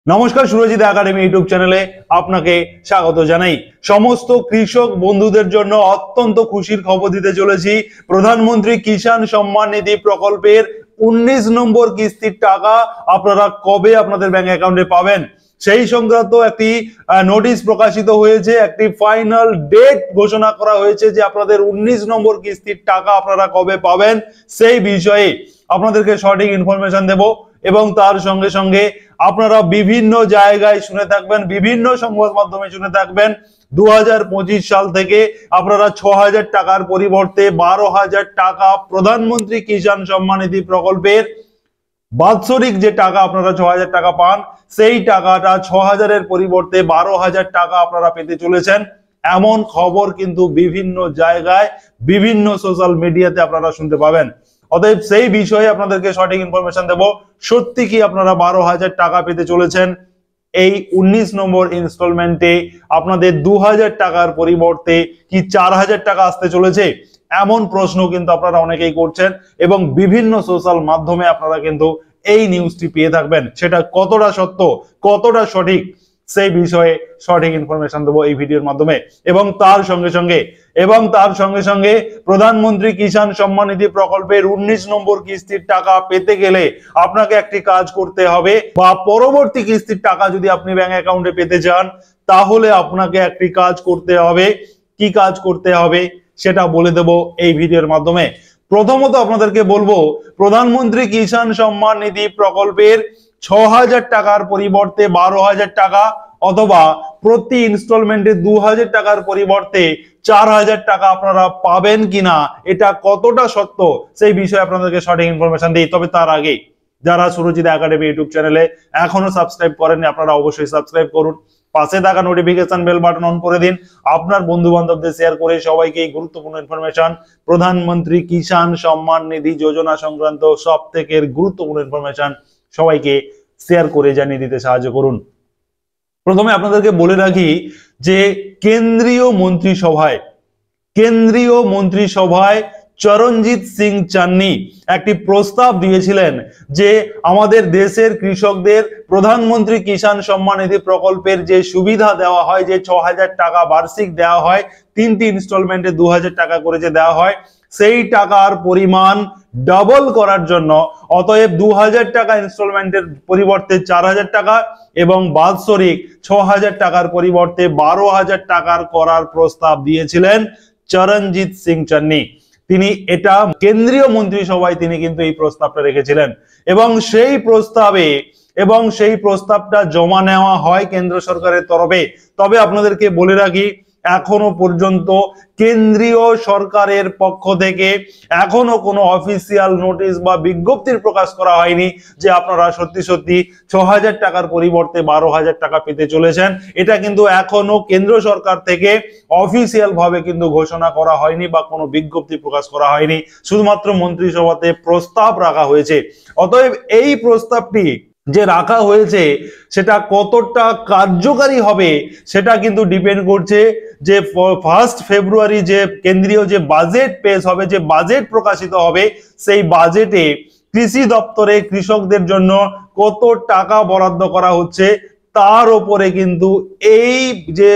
নমস্কার, Surajit academy YouTube চ্যানেলে আপনাকে স্বাগত জানাই। সমস্ত কৃষক বন্ধুদের জন্য অত্যন্ত খুশির খবর দিতে চলেছি। প্রধানমন্ত্রী কিষাণ সম্মান নিধি প্রকল্পের 19 নম্বর কিস্তির টাকা আপনারা কবে আপনাদের ব্যাংক অ্যাকাউন্টে পাবেন সেই সংক্রান্ত একটি নোটিশ প্রকাশিত হয়েছে। একটি ফাইনাল ডেট ঘোষণা করা হয়েছে যে আপনাদের 19 নম্বর কিস্তির টাকা আপনারা কবে পাবেন সেই বিষয়ে আপনাদেরকে সঠিক ইনফরমেশন দেব। এবং তার সঙ্গে সঙ্গে আপনারা বিভিন্ন জায়গায় শুনে থাকবেন, বিভিন্ন সংবাদ মাধ্যমে শুনে থাকবেন 2025 সাল থেকে আপনারা 6,000 টাকার পরিবর্তে 12,000 টাকা প্রধানমন্ত্রী কিষাণ সম্মান নিধি প্রকল্পের বাৎসরিক যে টাকা আপনারা 6,000 টাকা পান সেই টাকাটা 6,000 এর পরিবর্তে 12,000 টাকা আপনারা পেতে চলেছেন। এমন খবর কিন্তু বিভিন্ন জায়গায় বিভিন্ন সোশ্যাল মিডিয়াতে আপনারা শুনতে পাবেন। অতএব সেই বিষয়ে আপনাদেরকে সঠিক ইনফরমেশন দেব। সত্যি কি আপনারা 12,000 টাকা পেতে চলেছেন? এই 19 নম্বর ইনস্টলমেন্টে আপনাদের 2,000 টাকার পরিবর্তে কি 4,000 টাকা আসতে চলেছে? এমন প্রশ্ন কিন্তু আপনারা অনেকেই করছেন এবং বিভিন্ন সোশ্যাল মাধ্যমে আপনারা কিন্তু এই নিউজটি পেয়ে থাকবেন। সেটা কতটা সত্য, কতটা সঠিক সেই বিষয়ে সঠিক ইনফরমেশন দেবো এই ভিডিওর মাধ্যমে। এবং তার সঙ্গে সঙ্গে প্রধানমন্ত্রী কিষাণ সম্মান নিধি প্রকল্পের 19 নম্বর কিস্তির টাকা পেতে গেলে আপনাকে একটি কাজ করতে হবে, বা পরবর্তী কিস্তির টাকা যদি আপনি ব্যাংক অ্যাকাউন্টে পেতে চান তাহলে আপনাকে একটি কাজ করতে হবে। কি কাজ করতে হবে সেটা বলে দেব এই ভিডিওর মাধ্যমে। প্রথমত আপনাদেরকে বলবো, প্রধানমন্ত্রী কিষাণ সম্মান নিধি প্রকল্পের 6,000 টাকার পরিবর্তে 12,000 টাকা অথবা প্রতি ইনস্টলমেন্টে 2,000 টাকার পরিবর্তে 4,000 টাকা আপনারা পাবেন কিনা, এটা কতটা সত্য সেই বিষয়ে আপনাদেরকে সঠিক ইনফরমেশন দিই। তবে তার আগে যারা সুরজিৎ একাডেমি ইউটিউব চ্যানেলে এখনো সাবস্ক্রাইব করেননি আপনারা অবশ্যই সাবস্ক্রাইব করুন। পাশে থাকা নোটিফিকেশন বেল বাটন অন করে দিন। আপনার বন্ধু বান্ধবদের শেয়ার করে সবাইকে এই গুরুত্বপূর্ণ ইনফরমেশন, প্রধানমন্ত্রী কিষাণ সম্মান নিধি যোজনা সংক্রান্ত সব থেকে গুরুত্বপূর্ণ ইনফরমেশন সবাইকে শেয়ার করে জানিয়ে দিতে সাহায্য করুন। প্রথমে আপনাদেরকে বলে রাখি যে কেন্দ্রীয় মন্ত্রিসভায় চরণজিৎ সিং চান্নি একটি প্রস্তাব দিয়েছিলেন যে আমাদের দেশের কৃষকদের প্রধানমন্ত্রী কিষাণ সম্মান নিধি প্রকল্পের যে সুবিধা দেওয়া হয়, যে 6,000 টাকা বার্ষিক দেওয়া হয়, 3টি ইনস্টলমেন্টে 2,000 টাকা করে যে দেওয়া হয়, সেই টাকার পরিমাণ ডাবল করার জন্য, অতএব 2,000 টাকা ইনস্টলমেন্টের পরিবর্তে 4,000 টাকা এবং বাৎসরিক 6,000 টাকার পরিবর্তে 12,000 টাকার করার প্রস্তাব দিয়েছিলেন চরণজিৎ সিং চান্নি। তিনি এটা কেন্দ্রীয় মন্ত্রিসভায় তিনি কিন্তু এই প্রস্তাবটা রেখেছিলেন এবং সেই প্রস্তাবটা জমা নেওয়া হয় কেন্দ্র সরকারের তরফে। তবে আপনাদেরকে বলে রাখি, এখনো পর্যন্ত কেন্দ্রীয় সরকারের পক্ষ থেকে এখনো কোনো অফিসিয়াল নোটিশ বা বিজ্ঞপ্তির প্রকাশ করা হয়নি যে আপনারা সত্যি 6,000 টাকার পরিবর্তে 12,000 টাকা পেতে চলেছেন। এটা কিন্তু এখনো কেন্দ্র সরকার থেকে অফিসিয়াল ভাবে কিন্তু ঘোষণা করা হয়নি বা কোনো বিজ্ঞপ্তি প্রকাশ করা হয়নি, শুধুমাত্র মন্ত্রিসভাতে প্রস্তাব রাখা হয়েছে। অতএব এই প্রস্তাবটি যে রাখা হয়েছে সেটা কতটা কার্যকারী হবে সেটা কিন্তু ডিপেন্ড করছে যে 1 ফেব্রুয়ারি যে কেন্দ্রীয় যে বাজেট পেশ হবে, যে বাজেট প্রকাশিত হবে, সেই বাজেটে কৃষি দপ্তরে কৃষকদের জন্য কত টাকা বরাদ্দ করা হচ্ছে তার উপরে কিন্তু এই যে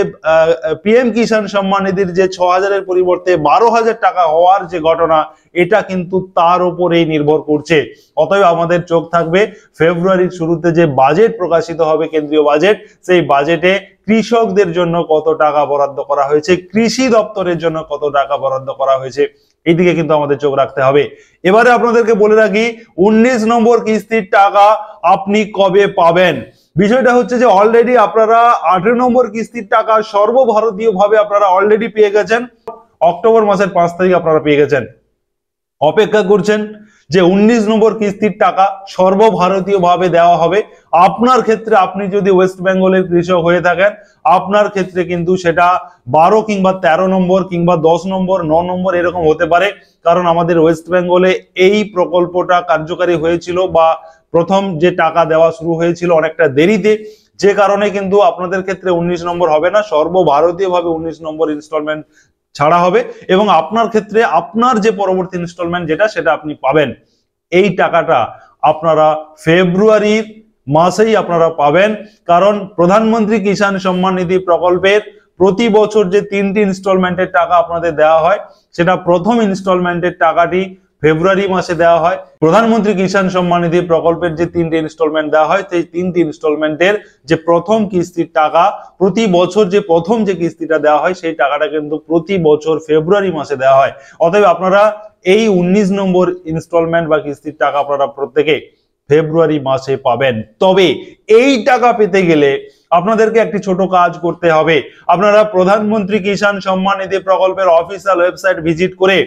পিএম কিষাণ সম্মান নিধির যে 6,000 এর পরিবর্তে 12,000 টাকা হওয়ার যে ঘটনা, এটা কিন্তু তার উপরেই নির্ভর করছে। অতএব আমাদের চোখ থাকবে ফেব্রুয়ারির শুরুতে যে বাজেট প্রকাশিত হবে, কেন্দ্রীয় বাজেট, সেই বাজেটে কৃষকদের জন্য কত টাকা বরাদ্দ করা হয়েছে, কৃষি দপ্তরের জন্য কত টাকা বরাদ্দ করা হয়েছে, এইদিকে কিন্তু আমাদের চোখ রাখতে হবে। এবারে আপনাদেরকে বলে রাখি 19 নম্বর কিস্তির টাকা আপনি কবে পাবেন। বিষয়টা হচ্ছে যে অলরেডি আপনারা 18 নম্বর কিস্তির টাকা সর্বভারতীয় ভাবে আপনারা অলরেডি পেয়ে গেছেন। অক্টোবর মাসের 5 তারিখ আপনারা পেয়ে গেছেন। অপেক্ষা করছেন যে 19 নম্বর কিস্তির টাকা সর্বভারতীয় ভাবে দেওয়া হবে। আপনার ক্ষেত্রে, আপনি যদি ওয়েস্ট বেঙ্গলের কৃষক হয়ে থাকেন, আপনার ক্ষেত্রে কিন্তু সেটা 12 কিংবা 13 নম্বর কিংবা 10 নম্বর 9 নম্বর এরকম হতে পারে। কারণ আমাদের ওয়েস্ট বেঙ্গলে এই প্রকল্পটা কার্যকারী হয়েছিল বা প্রথম যে টাকা দেওয়া শুরু হয়েছিল অনেকটা দেরিতে, যে কারণে কিন্তু আপনাদের ক্ষেত্রে 19 নম্বর হবে না, সর্বভারতীয় ভাবে 19 নম্বর ইনস্টলমেন্ট ছাড়া হবে এবং আপনার ক্ষেত্রে আপনার যে পরবর্তী ইনস্টলমেন্ট যেটা, সেটা আপনি পাবেন। এই টাকাটা আপনারা ফেব্রুয়ারির মাসেই আপনারা পাবেন। কারণ প্রধানমন্ত্রী কিষাণ সম্মান নিধি প্রকল্পের প্রতি বছর যে 3টি ইনস্টলমেন্টের টাকা আপনাদের দেওয়া হয়, সেটা প্রথম ইনস্টলমেন্টের টাকাটি ফেব্রুয়ারি মাসে দেওয়া হয়। প্রধানমন্ত্রী কিষাণ সম্মান নিধি প্রকল্পের যে 3টি ইনস্টলমেন্ট দেওয়া হয়, সেই 3টি ইনস্টলমেন্টের যে প্রথম কিস্তির টাকা প্রতি বছর যে প্রথম যে কিস্তিটা দেওয়া হয়, সেই টাকাটা কিন্তু প্রতি বছর ফেব্রুয়ারি মাসে দেওয়া হয়। অতএব আপনারা এই 19 নম্বর ইনস্টলমেন্ট বা কিস্তির টাকা আপনারা প্রত্যেকে ফেব্রুয়ারি মাসে পাবেন। তবে এই টাকা পেতে গেলে আপনাদেরকে একটি ছোট কাজ করতে হবে। আপনারা প্রধানমন্ত্রী কিষাণ সম্মান নিধি প্রকল্পের অফিসিয়াল ওয়েবসাইট ভিজিট করে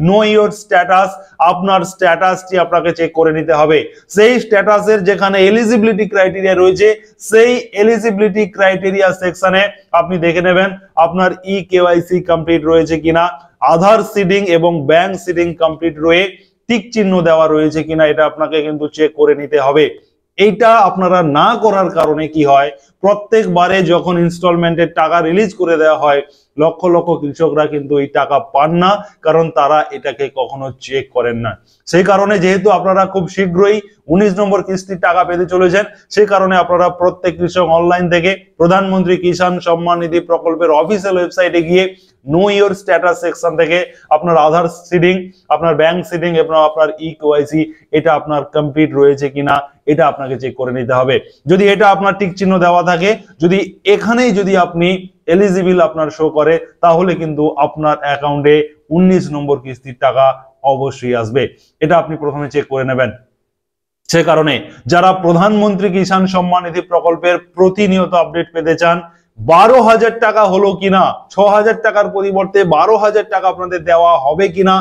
নো ইওর স্ট্যাটাস, আপনার স্ট্যাটাসটি আপনাকে চেক করে নিতে হবে। সেই স্ট্যাটাসের যেখানে এলিজিবিলিটি ক্রাইটেরিয়া রয়েছে, সেই এলিজিবিলিটি ক্রাইটেরিয়া সেকশনে আপনি দেখে নেবেন আপনার কেওয়াইসি কমপ্লিট রয়েছে কিনা, আধার সিডিং এবং ব্যাংক সিডিং কমপ্লিট রয়ে টিক চিহ্ন দেওয়া রয়েছে কিনা, এটা আপনাকে কিন্তু চেক করে নিতে হবে। এইটা আপনারা না করার কারণে কি হয়, প্রত্যেকবারে যখন ইনস্টলমেন্টের টাকা রিলিজ করে দেওয়া হয়, লক্ষ লক্ষ কৃষকরা কিন্তু এই টাকা পান না, কারণ তারা এটাকে কখনো চেক করেন না। সেই কারণে যেহেতু আপনারা খুব শীঘ্রই 19 নম্বর কিস্তির টাকা পেতে চলেছেন, সেই কারণে আপনারা প্রত্যেক কৃষক অনলাইন থেকে প্রধানমন্ত্রী কিষাণ সম্মান নিধি প্রকল্পের অফিসিয়াল ওয়েবসাইটে গিয়ে নো ইওর স্ট্যাটাস সেকশন থেকে আপনার আধার সিডিং, আপনার ব্যাংক সিডিং এবং আপনার কেওয়াইসি এটা আপনার কমপ্লিট রয়েছে কিনা, এটা আপনাকে চেক করে নিতে হবে। যদি এটা আপনার টিক চিহ্ন দেওয়া থাকে, যদি এখানেই যদি আপনি এলিজিবল আপনার শো করে, তাহলে কিন্তু আপনার অ্যাকাউন্টে 19 নম্বর কিস্তির টাকা অবশ্যই আসবে। এটা আপনি প্রথমে চেক করে নেবেন। সে কারণে যারা প্রধানমন্ত্রী কিষাণ সম্মান নিধি প্রকল্পের প্রতিনিয়ত আপডেট পেতে চান, 12,000 টাকা হলো কিনা, 6,000 টাকার পরিবর্তে 12,000 টাকা আপনাদের দেওয়া হবে কিনা,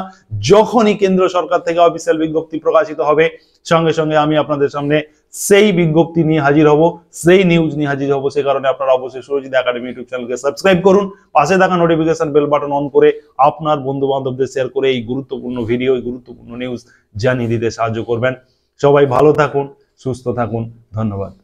যখনই কেন্দ্র সরকার থেকে অফিসিয়াল বিজ্ঞপ্তি প্রকাশিত হবে, সঙ্গে সঙ্গে আমি আপনাদের সামনে সেই বিজ্ঞপ্তি নিয়ে হাজির হব, সেই নিউজ নিয়ে হাজির হব। সে কারণে আপনারা অবশ্যই সুরজিৎ একাডেমি ইউটিউব চ্যানেলকে সাবস্ক্রাইব করুন, পাশে থাকা নোটিফিকেশন বেল বাটন অন করে আপনার বন্ধু বান্ধবদের শেয়ার করে এই গুরুত্বপূর্ণ ভিডিও, এই গুরুত্বপূর্ণ নিউজ জানিয়ে দিতে সাহায্য করবেন। সবাই ভালো থাকুন, সুস্থ থাকুন, ধন্যবাদ।